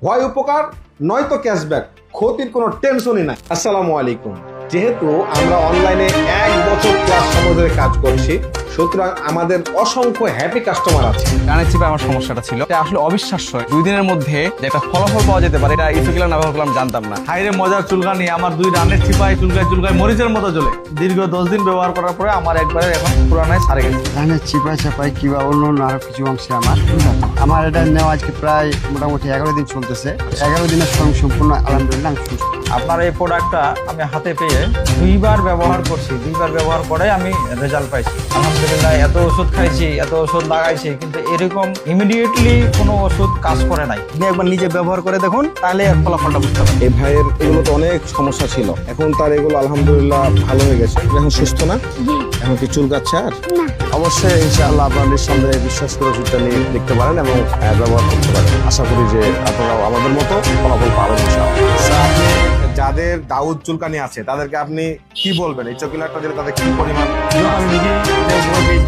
হয় উপকার নয়তো ক্যাশব্যাক, ক্ষতির কোনো টেনশনই নাই। আসসালামু আলাইকুম। যেহেতু আমরা অনলাইনে 1 বছর প্লাস সময় ধরে কাজ করছি, সুতরাং আমাদের অসংখ্য হ্যাপি কাস্টমার আছে। কানের চিপে আমার সমস্যাটা ছিল, এটা আসলে অবিশ্বাস্য। 2 দিনের মধ্যে যে একটা ফলাফল পাওয়া যেতে পারে, এটা ইসোকিলার না ব্যবহার করলাম জানতাম না। হাইরে মজার চুলকানি, আমার 2 রানের চিপায় চুলকায় চুলকায় মরিচের মতো জ্বলে। দীর্ঘ 10 দিন ব্যবহার করার পরে আমার একবারে এখন পুরানায় সারে গেছে। ধানের চিপাই চাপাই কিংবা অন্য অন্য আরো কিছু অংশে আমার এটা নেওয়া আজকে প্রায় মোটামুটি 11 দিন চলতেছে। 11 দিনের সম্পূর্ণ আলহামদুলিল্লাহ আমি সুস্থ। আপনার এই প্রোডাক্টটা আমি হাতে পেয়ে 2বার ব্যবহার করছি। 2বার ব্যবহার করে আমি রেজাল্ট পাইছি। আলহামদুলিল্লাহ, এত ওষুধ খাইছি, এত ওষুধ লাগাইছি, কিন্তু এরকম ইমিডিয়েটলি কোনো ওষুধ কাজ করে নাই। আপনি একবার নিজে ব্যবহার করে দেখুন, তাহলে এর ফলাফলটা বুঝতে পারবেন। এই ভাইয়ের এগুলো তো অনেক সমস্যা ছিল, এখন তার এগুলো আলহামদুলিল্লাহ ভালো হয়ে গেছে। এখন সুস্থ না? এখন কি চুলকাচ্ছে আর? অবশ্যই ইনশাআল্লাহ আপনারা নিঃসন্দেহে বিশ্বাস করে ওষুধটা নিয়ে দেখতে পারেন এবং ব্যবহার করতে পারেন। আশা করি যে আপনারাও আমাদের মতো ফলাফল পাবেন ইনশাআল্লাহ। যাদের দাউদ চুলকানি আছে তাদেরকে আপনি কি বলবেন? এই চকিলারটা দিলে তাদের কি পরিমাণ আমি নিজে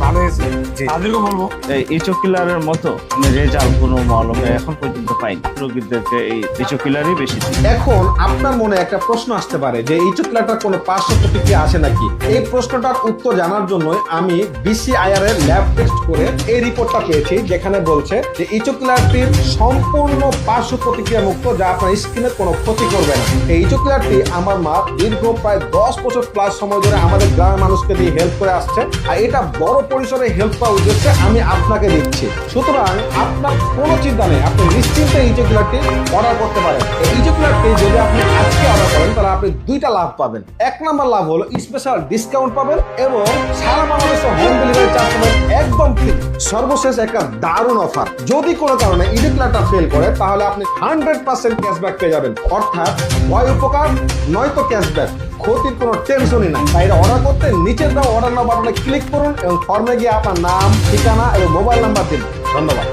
ভালো হয়েছে, জি। তাদেরকে বলবো এই ইচোকিলারের মতো আমি রেজাল্ট কোনো মলমে এখন পর্যন্ত পাইনি। রোগীদেরকে এই ইচোকিলারই বেশি দিই। এখন আপনার মনে একটা প্রশ্ন আসতে পারে যে এই চকিলারটার কোনো পার্শ্ব প্রতিক্রিয়া আছে নাকি? এই প্রশ্নটার উত্তর জানার জন্য আমি BCIR এর ল্যাব টেস্ট করে এই রিপোর্টটা পেয়েছি, যেখানে বলছে যে এই চকিলারটির সম্পূর্ণ পার্শ্ব প্রতিক্রিয়া মুক্ত, যা আপনার স্কিনের কোনো ক্ষতি করবে না। এই চকিলারটি আমার মা দীর্ঘ প্রায় 10 বছর প্লাস সময় ধরে আমাদের গ্রামের মানুষকে দিয়ে হেল্প করে আসছে, আর এটা বড় পরিসরে হেল্প করার উদ্দেশ্যে আমি আপনাকে দিচ্ছি। সুতরাং আপনার কোনো চিন্তা নেই, আপনি নিশ্চিন্তে এই চকিলারটি অর্ডার করতে পারেন। এই চকিলারটি যদি আপনি আজকে অর্ডার করেন তাহলে আপনি 2টা লাভ পাবেন। 1 নম্বর লাভ হলো স্পেশাল ডিসকাউন্ট পাবেন এবং সারা বাংলাদেশে হোম ডেলিভারি চার্জ পাবেন একদম ফ্রি। সর্বশেষ একটা দারুণ অফার, যদি কোনো কারণে এই চকিলারটা ফেল করে তাহলে আপনি 100% ক্যাশব্যাক পেয়ে যাবেন। অর্থাৎ হয় উপকার নয়তো ক্যাশব্যাক, ক্ষতির কোনো টেনশনই নাই। তাই এটা অর্ডার করতে নিচের দাও অর্ডার নাও বাটনে ক্লিক করুন এবং ফর্মে গিয়ে আপনার নাম, ঠিকানা এবং মোবাইল নাম্বার দিন। ধন্যবাদ।